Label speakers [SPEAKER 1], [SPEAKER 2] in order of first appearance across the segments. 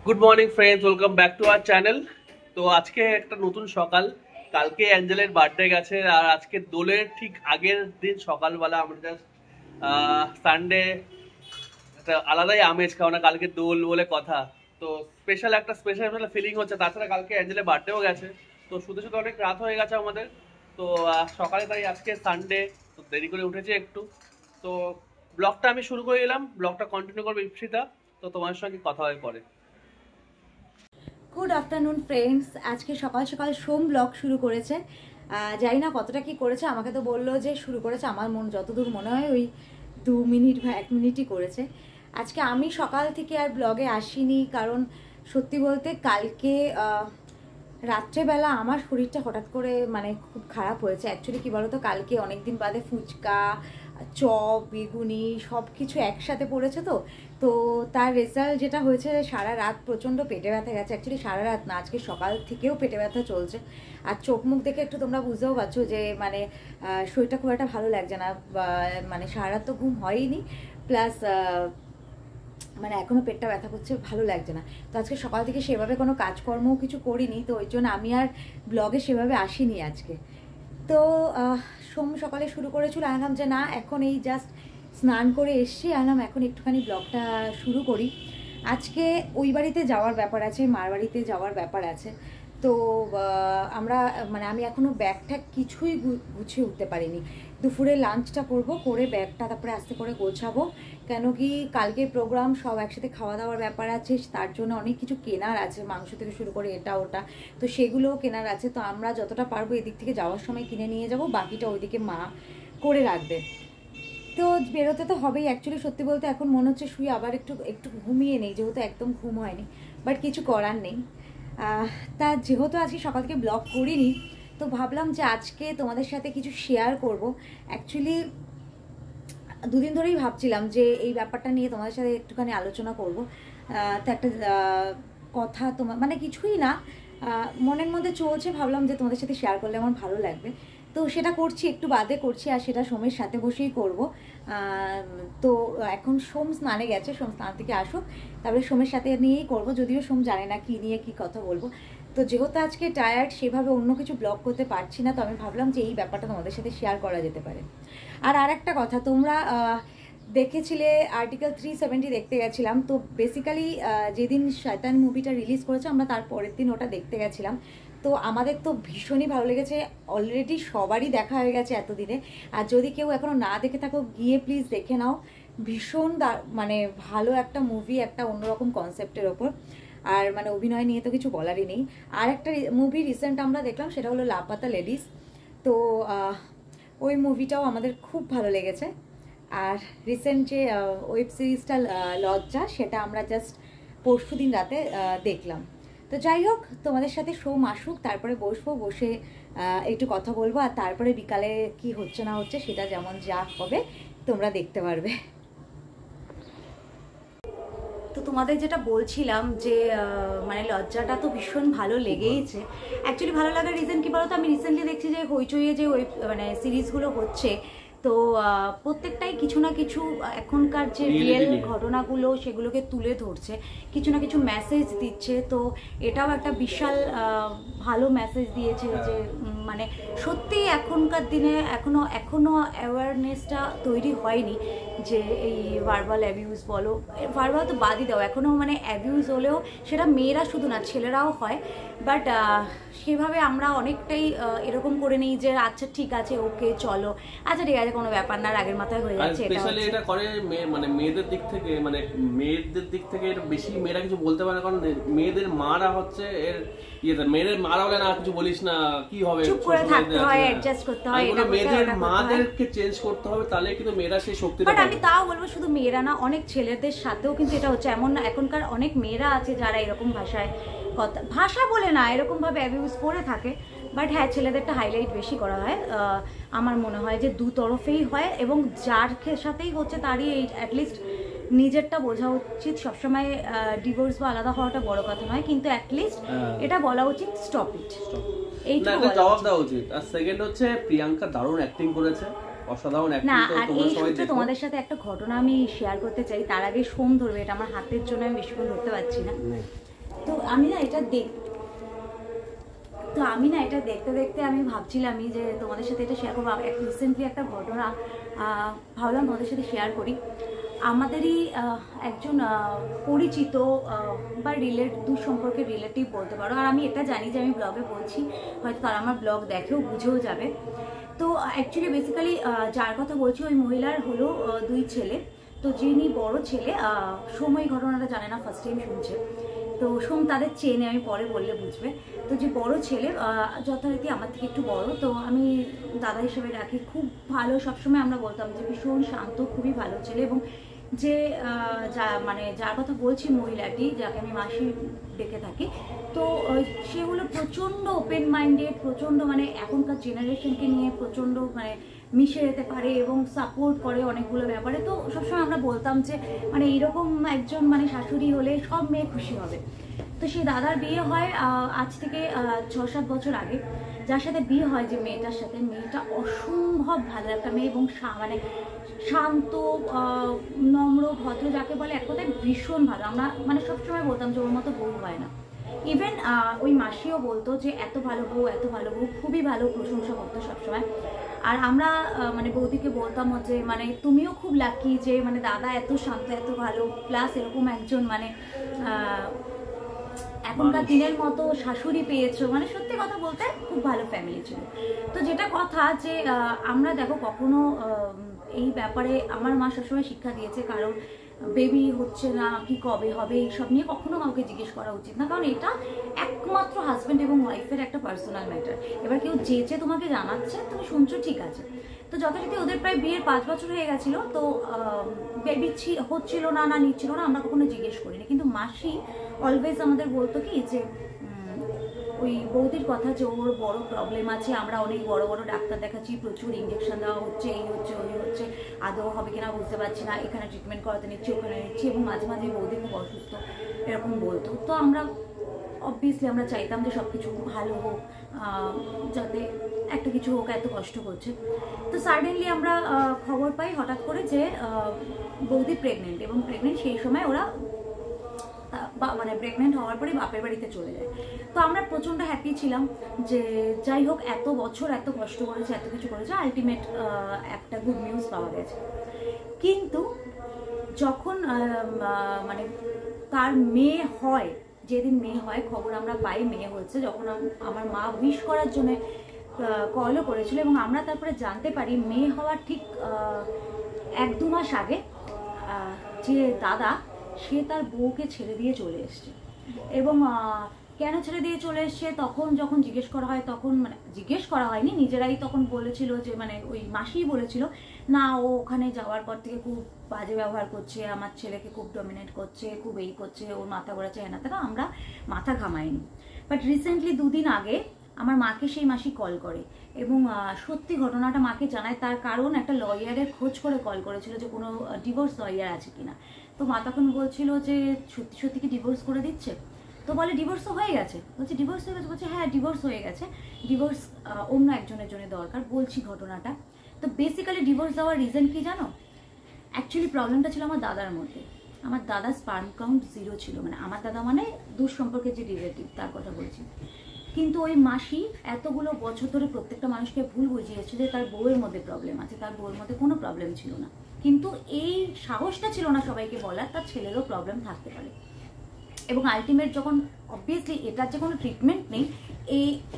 [SPEAKER 1] Good morning friends, welcome back to our channel. তো আজকে একটা নতুন সকাল। কালকে অ্যাঞ্জেলের বার্থডে গেছে, আর আজকে দোলের ঠিক আগের দিন সকালবেলা আমরা জাস্ট সানডে একটা আলাদাই আমেজ, কারণ কালকে দোল বলে কথা। তো স্পেশাল ফিলিং হচ্ছে। তাছাড়া কালকে অ্যাঞ্জেলের বার্থডেও গেছে, তো শুধু শুধু অনেক রাত হয়ে গেছে আমাদের। তো সকালে তাই আজকে সানডে, তো দেরি করে উঠেছি একটু। তো ব্লগটা আমি শুরু করে দিলাম, ব্লগটা কন্টিনিউ করবে ইপসিতা। তো তোমার সঙ্গে কথা হয় পরে।
[SPEAKER 2] Good afternoon friends. আজকে সকাল সকাল সোম ব্লগ শুরু করেছে। জানি না কতটা কি করেছে, আমাকে তো বললো যে শুরু করেছে, আমার যতদূর মনে হয় ওই 2 মিনিট বা 1 মিনিটই করেছে। আজকে আমি সকাল থেকে আর ব্লগে আসিনি, কারণ সত্যি বলতে কালকে রাত্রেবেলা আমার শরীরটা হঠাৎ করে খুব খারাপ হয়েছে। অ্যাকচুয়ালি কী বলতো, কালকে অনেকদিন বাদে ফুচকা, চপ, বেগুনি সব কিছু একসাথে পড়েছে। তো তো তার রেজাল্ট যেটা হয়েছে, সারা রাত প্রচণ্ড পেটে ব্যথা গেছে। অ্যাকচুয়ালি সারা রাত না, আজকে সকাল থেকেও পেটে ব্যথা চলছে। আর চোখ মুখ দেখে একটু তোমরা বুঝতেও পারছো যে শরীরটা খুব একটা ভালো লাগছে না। সারা রাত তো ঘুম হয়নি, প্লাস এখনও পেটটা ব্যথা করছে, ভালো লাগছে না। তো আজকে সকাল থেকে সেভাবে কোনো কাজকর্মও কিছু করিনি, তো ওই জন্য আমি আর ব্লগে সেভাবে আসিনি আজকে। তো সোম সকালে শুরু করেছিল, আনলাম যে না, এখন এই জাস্ট স্নান করে এসছি, আনলাম এখন একটুখানি ব্লগটা শুরু করি। আজকে ওই বাড়িতে যাওয়ার ব্যাপার আছে, মার বাড়িতে যাওয়ার ব্যাপার আছে। তো আমরা আমি এখনও ব্যাগটা কিছুই গুছিয়ে উঠতে পারিনি। দুপুরে লাঞ্চটা করব, করে ব্যাগটা তারপরে আস্তে করে গোছাবো। কেন কি কালকে প্রোগ্রাম, সব একসাথে খাওয়া দাওয়ার ব্যাপার আছে, তার জন্য অনেক কিছু কেনার আছে, মাংস থেকে শুরু করে এটা ওটা, তো সেগুলোও কেনার আছে। তো আমরা যতটা পারবো এদিক থেকে যাওয়ার সময় কিনে নিয়ে যাব, বাকিটা ওইদিকে মা করে রাখবে। তো বেরোতে তো হবেই। অ্যাকচুয়ালি সত্যি বলতে এখন মনে হচ্ছে শুয়ে আবার একটু একটু ঘুমিয়ে নেই, যেহেতু একদম ঘুম হয়নি, বাট কিছু করার নেই। তা যেহেতু আজকে সকাল থেকে ব্লগ করিনি, তো ভাবলাম যে আজকে তোমাদের সাথে কিছু শেয়ার করব। অ্যাকচুয়ালি দুদিন ধরেই ভাবছিলাম যে এই ব্যাপারটা নিয়ে তোমাদের সাথে একটুখানি আলোচনা করব। তো একটা কথা তোমার কিছুই না, মনের মধ্যে চলছে, ভাবলাম যে তোমাদের সাথে শেয়ার করলে আমার ভালো লাগবে। তো সেটা করছি, একটু বাদে করছি, আর সেটা সোমের সাথে বসেই করব। তো এখন সোম স্নানে গেছে, সোম স্নান থেকে আসুক, তারপরে সোমের সাথে নিয়েই করব। যদিও সোম জানে না কী নিয়ে কী কথা বলবো। তো যেহেতু আজকে টায়ার্ড, সেভাবে অন্য কিছু ব্লগ করতে পারছি না, তো আমি ভাবলাম যে এই ব্যাপারটা তোমাদের সাথে শেয়ার করা যেতে পারে। আর একটা কথা, তোমরা দেখেছিলে আর্টিকেল 370 দেখতে গেছিলাম। তো বেসিক্যালি যেদিন শয়তান মুভিটা রিলিজ করেছে, আমরা তার পরের দিন ওটা দেখতে গেছিলাম। তো আমাদের তো ভীষণই ভালো লেগেছে, অলরেডি সবারই দেখা হয়ে গেছে এতদিনে। আর যদি কেউ এখনও না দেখে থাকো, গিয়ে প্লিজ দেখে নাও। ভীষণ ভালো একটা মুভি, একটা অন্যরকম কনসেপ্টের ওপর। আর অভিনয় নিয়ে তো কিছু বলারই নেই। আর একটা মুভি রিসেন্ট আমরা দেখলাম, সেটা হলো লাপাতা লেডিস। তো ওই মুভিটাও আমাদের খুব ভালো লেগেছে। আর রিসেন্ট যে ওয়েব সিরিজটা লজ্জা, সেটা আমরা জাস্ট পরশুদিন রাতে দেখলাম। তো যাই হোক, তোমাদের সাথে সোম আসুক, তারপরে বসে একটু কথা বলবো, আর তারপরে বিকালে কি হচ্ছে না হচ্ছে সেটা যেমন যা হবে তোমরা দেখতে পারবে। তো তোমাদের যেটা বলছিলাম যে লজ্জাটা তো ভীষণ ভালো লেগেইছে। অ্যাকচুয়ালি ভালো লাগার রিজন কি বলতো, আমি রিসেন্টলি দেখছি যে হইচইয়ে যে সিরিজগুলো হচ্ছে, তো প্রত্যেকটাই কিছু না কিছু এখনকার যে রিয়েল ঘটনাগুলো সেগুলোকে তুলে ধরছে, কিছু না কিছু মেসেজ দিচ্ছে। তো এটাও একটা বিশাল ভালো মেসেজ দিয়েছে যে সত্যি এখনকার দিনে এখনো অ্যাওয়ারনেসটা তৈরি হয়নি যে এই ভার্বাল অ্যাবিউজ বলো, ভার্বাল তো বাদই দাও, এখনও অ্যাবিউজ হলেও সেটা মেয়েরা শুধু না, ছেলেরাও হয়। বাট সেভাবে আমরা অনেকটাই এরকম করে নিই যে আচ্ছা ঠিক আছে, ওকে চলো, আচ্ছা ঠিক আছে, কোনো ব্যাপার না, রাগের মাথায় হয়ে যাচ্ছে।
[SPEAKER 1] স্পেশালি এটা করে মেয়েদের দিক থেকে, মেয়েদের দিক থেকে এটা বেশি মেয়েরা কিছু বলতে পারে না, কারণ মেয়েদের মারা হচ্ছে এর মেয়েদের মারা হলে না কিছু বলিস না, কি হবে,
[SPEAKER 2] চুপ করে থাকতে হয়, অ্যাডজাস্ট করতে হয়, এটা
[SPEAKER 1] মেয়েদের মাদেরকে চেঞ্জ করতে হবে, তাহলে কিন্তু মেয়েরা সেই শক্তিটা পাবে।
[SPEAKER 2] বাট আমি তাও বলবো, শুধু মেয়েরা না, অনেক ছেলেদের সাথেও কিন্তু এটা হচ্ছে। এমন না, এখনকার অনেক মেয়েরা আছে যারা এরকম ভাষা বলে না, এরকম ভাবে অ্যাবিউজ করে থাকে। বাট হ্যাঁ, ছেলেদেরটা হাইলাইট বেশি করা হয়। আমার মনে হয় যে দু তরফেই হয়, এবং যার সাথেই হচ্ছে তারই অ্যাটলিস্ট নিজেরটা বোঝা উচিত। সবসময় ডিভোর্স বা আলাদা হওয়াটা বড় কথা নয়, কিন্তু অ্যাটলিস্ট এটা বলা উচিত, স্টপ ইট, এইটুকু জবাব দেওয়া উচিত।
[SPEAKER 1] আর সেকেন্ড হচ্ছে, প্রিয়াঙ্কা দারুণ অ্যাক্টিং করেছে, অসাধারণ অ্যাক্টিং।
[SPEAKER 2] না, আর এই সূত্রে তোমাদের সাথে একটা ঘটনা আমি শেয়ার করতে চাই। তার আগে সোম ধরবে, এটা আমার হাতের জন্য আমি বেশিক্ষণ ধরতে পারছি না। তো আমি না এটা দেখতে দেখতে আমি ভাবছিলামই যে তোমাদের সাথে এটা শেয়ার করবো। রিসেন্টলি একটা ঘটনা ভাবলাম তোমাদের সাথে শেয়ার করি। আমাদেরই একজন পরিচিত বা দূর সম্পর্কের রিলেটিভ বলতে পারো, আর আমি এটা জানি যে আমি ব্লগে বলছি, হয়তো তারা আমার ব্লগ দেখেও বুঝেও যাবে। তো অ্যাকচুয়ালি বেসিক্যালি যার কথা বলছি ওই মহিলার হলো 2 ছেলে। তো যিনি বড় ছেলে, সময় ঘটনাটা জানে না, ফার্স্ট টাইম শুনছে। তো তাদের চেনে, আমি পরে বললে বুঝবে। তো যে বড় ছেলে যথারীতি আমার থেকে একটু বড়, তো আমি দাদা হিসেবে রাখি। খুব ভালো, সবসময় আমরা বলতাম যে ভীষণ শান্ত, খুবই ভালো ছেলে। এবং যে যার কথা বলছি মহিলাটি, যাকে আমি মাসি ডেকে থাকি, তো সে হলো প্রচণ্ড ওপেন মাইন্ডেড, প্রচণ্ড মানে এখনকার জেনারেশনকে নিয়ে প্রচণ্ড মানে মিশে যেতে পারে এবং সাপোর্ট করে অনেকগুলো ব্যাপারে। তো সবসময় আমরা বলতাম যে মানে এরকম একজন মানে শাশুড়ি হলে সব মেয়ে খুশি হবে। তো সেই দাদার বিয়ে হয় আজ থেকে 6-7 বছর আগে। যার সাথে বিয়ে হয় যে মেয়েটার সাথে, মেয়েটা অসম্ভব ভালো একটা মেয়ে এবং মানে শান্ত, নম্র, ভদ্র, যাকে বলে এক কথায় ভীষণ ভালো। আমরা মানে সবসময় বলতাম যে ওর মতো বউ হয় না। ইভেন ওই মাসিও বলতো যে এত ভালো বউ, এত ভালো বউ, খুবই ভালো প্রশংসা করতো সবসময়। আর আমরা মানে বৌদিকে বলতাম যে মানে তুমিও খুব লাকি যে মানে দাদা এত শান্ত, এত ভালো, প্লাস এরকম একজন মানে এখনকার দিনের মতো শাশুড়ি পেয়েছো। মানে সত্যি কথা বলতে খুব ভালো ফ্যামিলি ছিল। তো যেটা কথা যে আমরা দেখো কখনো এই ব্যাপারে আমার মা সবসময় শিক্ষা দিয়েছে, কারণ বেবি হচ্ছে না কি কবে হবে এইসব নিয়ে কখনো কাউকে জিজ্ঞেস করা উচিত না, কারণ এটা একমাত্র হাজব্যান্ড এবং ওয়াইফের একটা পার্সোনাল ম্যাটার। এবার কেউ যে তোমাকে জানাচ্ছে, তুমি শুনছো, ঠিক আছে। তো যথারীতি ওদের প্রায় বিয়ের 5 বছর হয়ে গেছিলো। তো বেবি হচ্ছিল না নিচ্ছিল না, আমরা কখনো জিজ্ঞেস করিনি। কিন্তু মাসি অলওয়েজ আমাদের বলতো কি যে ওই বৌদির কথা যে ওর বড় প্রবলেম আছে, আমরা অনেক বড় বড় ডাক্তার দেখাচ্ছি, প্রচুর ইঞ্জেকশন দেওয়া হচ্ছে, এই হচ্ছে ওই হচ্ছে, আদৌ হবে কিনা বুঝতে পারছি না, এখানে ট্রিটমেন্ট করাতে নিচ্ছি, ওখানে নিচ্ছি, এবং মাঝে মাঝে বৌদি খুব অসুস্থ এরকম বলতো। তো আমরা অবভিয়াসলি আমরা চাইতাম যে সব কিছু ভালো হোক, যাতে একটা কিছু হোক, এত কষ্ট করছে। তো সাডেনলি আমরা খবর পাই হঠাৎ করে যে বৌদি প্রেগনেন্ট, এবং প্রেগনেন্ট সেই সময় ওরা মানে প্রেগনেন্ট হওয়ার পরে বাপের বাড়িতে চলে যায়। তো আমরা প্রচণ্ড হ্যাপি ছিলাম যে যাই হোক এত বছর এত কষ্ট করেছে, এত কিছু করেছে, আলটিমেট একটা গুড নিউজ পাওয়া গেছে। কিন্তু যখন মানে তার মেয়ে হয়, যেদিন মেয়ে হয় খবর আমরা পাই মেয়ে হচ্ছে, যখন আমার মা উইশ করার জন্য কলও করেছিল, এবং আমরা তারপরে জানতে পারি মেয়ে হওয়ার ঠিক 1-2 মাস আগে যে দাদা সে তার বউকে ছেড়ে দিয়ে চলে এসছে। এবং কেন ছেড়ে দিয়ে চলে এসছে তখন যখন জিজ্ঞেস করা হয়, তখন মানে জিজ্ঞেস করা হয়নি, নিজেরাই তখন বলেছিল যে মানে ওই মাসিই বলেছিল না, ও ওখানে যাওয়ার পর থেকে খুব বাজে ব্যবহার করছে, আমার ছেলেকে খুব ডমিনেট করছে, খুব এই করছে, ওর মাথা ঘোরাচ্ছে, হ্যাঁ না তারা, আমরা মাথা ঘামাইনি। বাট রিসেন্টলি 2 দিন আগে আমার মাকে সেই মাসি কল করে এবং সত্যি ঘটনাটা মাকে জানায়। তার কারণ একটা লয়ারের খোঁজ করে কল করেছিল যে কোনো ডিভোর্স লয়ার আছে কিনা। তো মা তখন বলছিল যে সত্যি সত্যি কি ডিভোর্স করে দিচ্ছে? তো বলে ডিভোর্স তো হয়ে গেছে। বলছে ডিভোর্স হয়ে গেছে? বলছে হ্যাঁ ডিভোর্স হয়ে গেছে, ডিভোর্স অন্য একজনের জন্য দরকার। বলছি ঘটনাটা। তো বেসিক্যালি ডিভোর্স দেওয়ার রিজন কি জানো? অ্যাকচুয়ালি প্রবলেমটা ছিল আমার দাদার মধ্যে। আমার দাদার স্পার্ম কাউন্ট 0 ছিল, মানে আমার দাদা মানে দূর সম্পর্কের যে রিলেটিভ তার কথা বলছি। কিন্তু ওই মাসি এতগুলো বছর ধরে প্রত্যেকটা মানুষকে ভুল বুঝিয়েছে যে তার বউয়ের মধ্যে প্রবলেম আছে, তার বউয়ের মধ্যে কোনো প্রবলেম ছিল না। কিন্তু এই সাহসটা ছিল না সবাইকে বলার তার ছেলেরও প্রবলেম থাকতে পারে। এবং আলটিমেট যখন অবভিয়াসলি এটার যে কোনো ট্রিটমেন্ট নেই,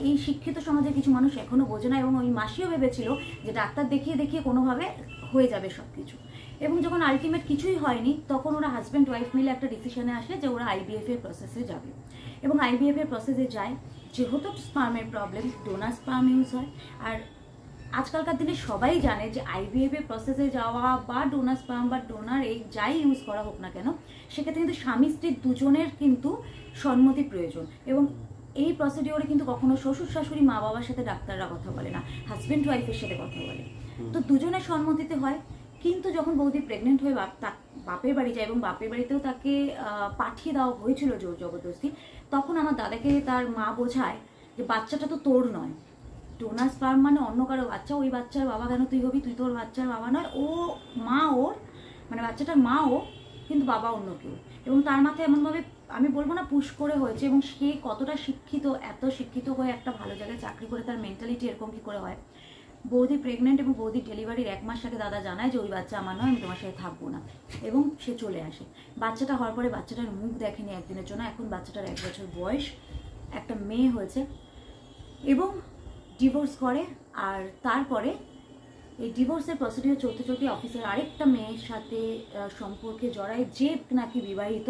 [SPEAKER 2] এই শিক্ষিত সমাজের কিছু মানুষ এখনও বোঝে না। এবং ওই মাসিও ভেবেছিল যে ডাক্তার দেখিয়ে দেখিয়ে কোনোভাবে হয়ে যাবে সব কিছু। এবং যখন আলটিমেট কিছুই হয়নি, তখন ওরা হাজব্যান্ড ওয়াইফ মিলে একটা ডিসিশনে আসে যে ওরা IVF এর প্রসেসে যাবে। এবং IVF এর প্রসেসে যায়, যেহেতু স্পার্মের প্রবলেম, ডোনার স্পার্ম ইউজ হয়। আর আজকালকার দিনে সবাই জানে যে IVF এর প্রসেসে যাওয়া বা ডোনার স্পার্ম বা ডোনার এই যাই ইউজ করা হোক না কেন, সেক্ষেত্রে কিন্তু স্বামী স্ত্রী দুজনের কিন্তু সম্মতি প্রয়োজন। এবং এই প্রসিডিওরে কিন্তু কখনো শ্বশুর শাশুড়ি মা বাবার সাথে ডাক্তাররা কথা বলে না, হাজব্যান্ড ওয়াইফের সাথে কথা বলে। তো দুজনের সম্মতিতে হয়। কিন্তু যখন বৌদি প্রেগনেন্ট হয়ে বাপের বাড়ি যায় এবং বাপের বাড়িতেও তাকে পাঠিয়ে দেওয়া হয়েছিল জোর জবরদস্তি, তখন আমার দাদাকে তার মা বোঝায় যে বাচ্চাটা তো তোর নয়, ডোনার স্পার্ম মানে অন্য কারো বাচ্চা, ওই বাচ্চার বাবা কেন তুই হবি? তুই তোর বাচ্চার বাবা নয়, ও মা ওর, মানে বাচ্চাটার মা ও, কিন্তু বাবা অন্য কেউ। এবং তার মাথায় এমনভাবে আমি বলবো না পুশ করে হয়েছে, এবং সে কতটা শিক্ষিত, এত শিক্ষিত হয়ে একটা ভালো জায়গায় চাকরি করে তার মেন্টালিটি এরকম কি করে হয়। বৌদি প্রেগনেন্ট এবং বৌদি ডেলিভারির 1 মাস আগে দাদা জানায় যে ওই বাচ্চা আমার নয়, আমি তোমার সাথে থাকবো না, এবং সে চলে আসে। বাচ্চাটা হওয়ার পরে বাচ্চাটার মুখ দেখেনি একদিনের জন্য। এখন বাচ্চাটার 1 বছর বয়স, একটা মেয়ে হয়েছে, এবং ডিভোর্স করে। আর তারপরে এই ডিভোর্সের প্রসিডিওর চলতে চলতে অফিসের আরেকটা মেয়ের সাথে সম্পর্কে জড়ায়, যে নাকি বিবাহিত,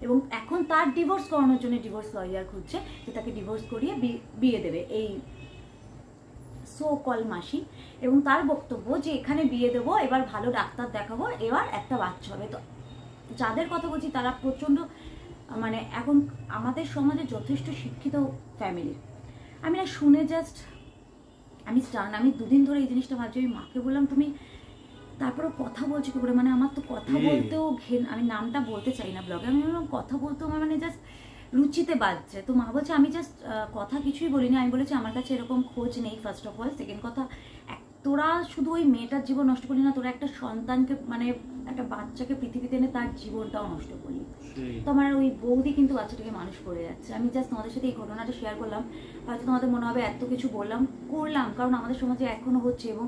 [SPEAKER 2] এবং এখন তার ডিভোর্স করানোর জন্য ডিভোর্স লয়ার খুঁজছে যে তাকে ডিভোর্স করিয়ে বিয়ে দেবে এই সো কল মাসি। এবং তার বক্তব্য যে এখানে বিয়ে দেবো, এবার ভালো ডাক্তার দেখাবো, এবার একটা বাচ্চা হবে। তো যাদের কথা বলছি তারা প্রচণ্ড মানে এখন আমাদের সমাজে যথেষ্ট শিক্ষিত ফ্যামিলি। আমি না শুনে জাস্ট আমি স্টার্ন। আমি 2 দিন ধরে এই জিনিসটা ভাবছি। আমি মাকে বললাম তুমি তারপরেও কথা বলছি কি করে, মানে আমার তো কথা বলতেও আমি নামটা বলতে চাই না ব্লগে, আমি বললাম কথা বলতেও আমার মানে জাস্ট রুচিতে বাজছে। তো মা বলছে আমি জাস্ট কথা কিছুই বলিনি। আমি বলেছি আমার কাছে এরকম খোঁজ নেই, ফার্স্ট অফ অল। সেকেন্ড কথা, তোরা শুধু ওই মেয়েটার জীবন নষ্ট করলি না, তোরা একটা সন্তানকে মানে একটা বাচ্চাকে পৃথিবীতে এনে তার জীবনটাও নষ্ট করলি। তো আমার ওই বৌদি কিন্তু বাচ্চাটাকে মানুষ করে যাচ্ছে। আমি জাস্ট তোমাদের সাথে এই ঘটনাটা শেয়ার করলাম। হয়তো তোমাদের মনে হবে এত কিছু করলাম কারণ আমাদের সমাজে এখনো হচ্ছে, এবং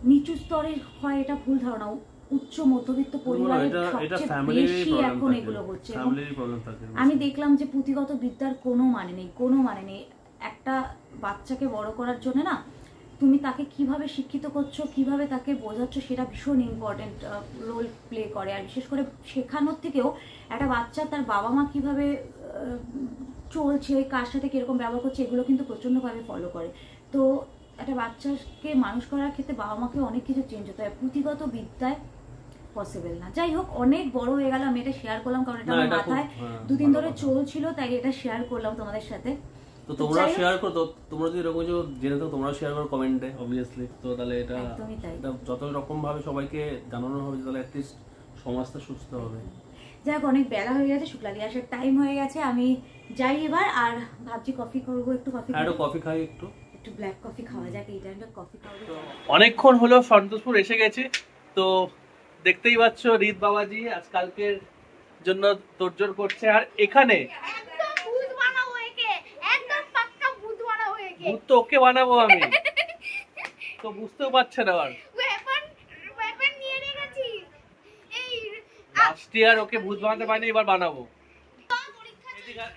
[SPEAKER 2] নিচু স্তরের হয় এটা ভুল ধারণা, উচ্চ মধ্যবিত্ত পরিবারের সবচেয়ে বেশি এখন এগুলো হচ্ছে। আমি দেখলাম যে পুঁথিগত বিদ্যার কোনো মানে নেই। একটা বাচ্চাকে বড় করার জন্য না তুমি তাকে কিভাবে শিক্ষিত করছো, কিভাবে তাকে বোঝাচ্ছ, সেটা ভীষণ ইম্পর্টেন্ট রোল প্লে করে। আর বিশেষ করে শেখানোর থেকেও একটা বাচ্চা তার বাবা মা কিভাবে চলছে, কার সাথে কিরকম ব্যবহার করছে, এগুলো কিন্তু প্রচণ্ডভাবে ফলো করে। তো একটা বাচ্চাকে মানুষ করার ক্ষেত্রে বাবা মাকে অনেক কিছু চেঞ্জ হতে হয়, পুঁথিগত বিদ্যায় পসিবল না। যাই হোক, অনেক বড় হয়ে গেল, আমি এটা শেয়ার করলাম কারণ এটা আমার মাথায় 2 দিন ধরে চলছিল, তাই এটা শেয়ার করলাম তোমাদের সাথে।
[SPEAKER 1] তো তোমরা শেয়ার করো, তো তোমরা যদি এরকম কিছু জেনে থাকো তোমরা শেয়ার করো কমেন্টে অবভিয়াসলি। তো তাহলে এটা যত রকম ভাবে সবাইকে জানানো হবে, তাহলে অ্যাটলিস্ট সমাজটা সুস্থ হবে।
[SPEAKER 2] যাই হোক, অনেক বেলা হয়ে গেছে, শুক্লালি আসার টাইম হয়ে গেছে, আমি যাই এবার। আর ভাবছি কফি করবো, একটু কফি খাই, একটু ব্ল্যাক কফি খাওয়া যাক, এই টাইমটা কফি খাওয়া।
[SPEAKER 1] অনেকক্ষণ হলো সন্তোষপুর এসে গেছি, তো দেখতেই পাচ্ছ রিত বাবাজি আজকালকের জন্য তোড়জোড় করছে। আর এখানে ভূত তো ওকে বানাবো আমি, তো বুঝতেও পারছে না। আর লাস্ট ইয়ার ওকে ভূত বানাতে পারিনি, এবার বানাবো।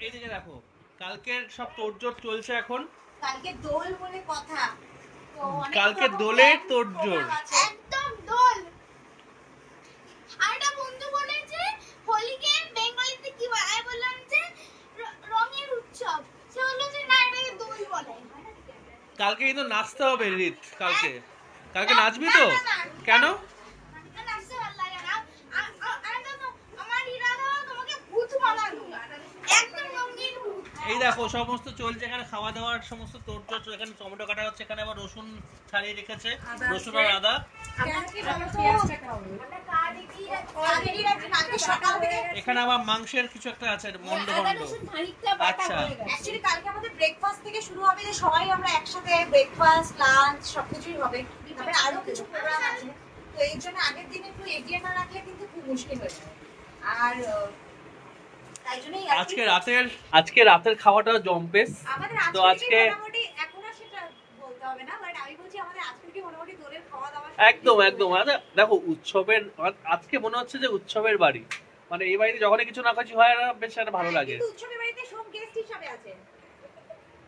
[SPEAKER 1] এদিকে দেখো, কালকের সব তোড়জোড় চলছে এখন।
[SPEAKER 2] কালকে দোল বলে কথা,
[SPEAKER 1] কালকে দোলের তোড়জোড়,
[SPEAKER 3] একদম দোল। আরেকটা বন্ধু বলেছে হোলিকে বেঙ্গলিতে কি বলে, আমি বললাম যে রঙের উৎসব, সে বলল যে না এটাকে দোল বলে।
[SPEAKER 1] কালকে কিন্তু নাচতে হবে রিত, কালকে নাচবি তো? কেন
[SPEAKER 3] নাচতে ভালো লাগে না, আমার ইরাদা তোমাকে ভূত বানানো, একদম রঙিন ভূত।
[SPEAKER 1] এই দেখো সমস্ত চলছে এখানে, খাওয়া দাওয়ার সমস্ত তোড়জোড়। এখানে টমেটো কাটা হচ্ছে, এখানে আবার রসুন ছাড়িয়ে রেখেছে, রসুন আর আদা। এখানে আবার মাংসের কিছু একটা আছে, মন্ড। আচ্ছা,
[SPEAKER 2] অ্যাকচুয়ালি কালকে আমাদের ব্রেকফাস্ট থেকে শুরু হবে, যে সবাই আমরা একসাথে ব্রেকফাস্ট লাঞ্চ সবকিছুই হবে। তারপরে আরো কিছু প্রোগ্রাম আছে, তো এই জন্য আগের দিন একটু এগিয়ে না রাখলে কিন্তু খুব মুশকিল হয়ে যাবে। আর তাই জন্যই
[SPEAKER 1] আজকে রাতের খাওয়াটা জম্পেস। তো আজকে
[SPEAKER 2] এখন আর সেটা বলতে হবে না, বাট আমি বলছি আমাদের আজকে কি মোটামুটি দোলের খাওয়া দাওয়া
[SPEAKER 1] একদম। দেখো উৎসবের, আজকে মনে হচ্ছে যে উৎসবের বাড়ি, মানে এই বাড়িতে যখনই কিছু না কিছু হয় না বেশ একটা ভালো লাগে।
[SPEAKER 2] কিন্তু উৎসবের বাড়িতে সব গেস্ট হিসেবে আছে।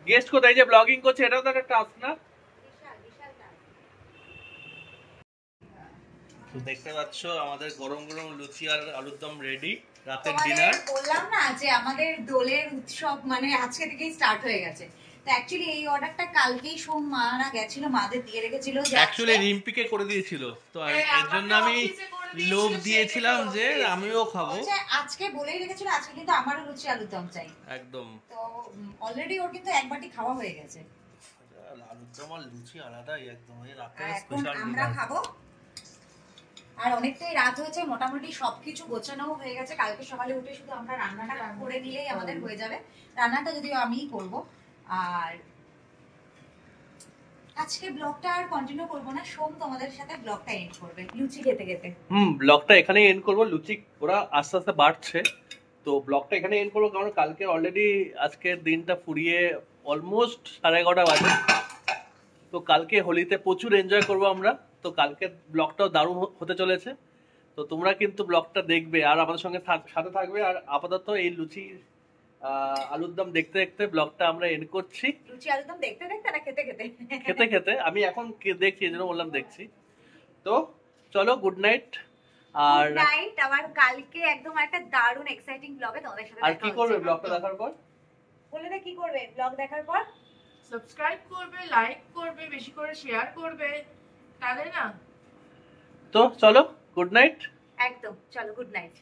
[SPEAKER 1] গেস্ট কোথায়, যে ব্লগিং করছে এটাও তো একটা টাস্ক না?
[SPEAKER 2] বিশাল টাস্ক।
[SPEAKER 1] তো দেখতে পাচ্ছ আমাদের গরম গরম লুচি আর আলুর দম রেডি, রাতের ডিনার।
[SPEAKER 2] বললাম না যে আমাদের দোলের উৎসব মানে আজকে থেকেই স্টার্ট হয়ে গেছে। তো অ্যাকচুয়ালি এই অর্ডারটা কালকেই মারা গেছিল, মাদের দিয়ে রেখেছিল, যে
[SPEAKER 1] অ্যাকচুয়ালি রিম্পিকে করে দিয়েছিল, তো এর জন্য আমি লোভ দিয়েছিলাম যে আমিও খাবো।
[SPEAKER 2] আজকে বলেই রেখেছিল আজকে কিন্তু আমারও লুচি আলুর দম চাই একদম। তো অলরেডি ওর কিন্তু এক বাটি খাওয়া হয়ে গেছে।
[SPEAKER 1] আলুর দম আর লুচি আলাদাই একদম, এই রাতের
[SPEAKER 2] স্পেশাল
[SPEAKER 1] ডিনার
[SPEAKER 2] আমরা খাবো। আর অনেকটাই রাত হয়েছে, মোটামুটি সবকিছু গোছানো হয়ে গেছে। কালকে সকালে উঠে শুধু আমরা রান্নাটা করে নিলেই আমাদের হয়ে যাবে। রান্নাটা যদিও আমিই করব। আর আজকে ব্লগটা আর কন্টিনিউ করব না, সোম তোমাদের সাথে ব্লগটা এন্ড করবে লুচি খেতে খেতে।
[SPEAKER 1] ব্লগটা এখানেই এন্ড করব। লুচি ওরা আস্তে আস্তে বাড়ছে, তো ব্লগটা এখানে এন্ড করবো, কারণ কালকে অলরেডি আজকের দিনটা ফুরিয়ে অলমোস্ট 11:30 বাজে। তো কালকে হোলিতে প্রচুর এনজয় করবো আমরা। তো কালকের ব্লগটাও দারুণ হতে চলেছে। তো তোমরা কিন্তু ব্লগটা দেখবে আর আমাদের সঙ্গে সাথে থাকবে। আর আপাতত এই লুচি আলুর দম দেখতে দেখতে ব্লগটা আমরা এন্ড করছি।
[SPEAKER 2] লুচি আলুর দম দেখতে দেখতে না খেতে খেতে?
[SPEAKER 1] খেতে খেতে। আমি এখন দেখছি, এই জন্য বললাম দেখছি। তো চলো, গুড নাইট। আর
[SPEAKER 2] নাইট। আবার কালকে একদম একটা দারুণ এক্সাইটিং ব্লগে তোমাদের সাথে
[SPEAKER 1] আর কি করবে ব্লগটা দেখার পর?
[SPEAKER 2] বলে দে কি করবে ব্লগ দেখার পর?
[SPEAKER 4] সাবস্ক্রাইব করবে, লাইক করবে, বেশি করে শেয়ার করবে, তাহলে না?
[SPEAKER 1] তো চলো, গুড নাইট।
[SPEAKER 2] একদম, চলো গুড নাইট।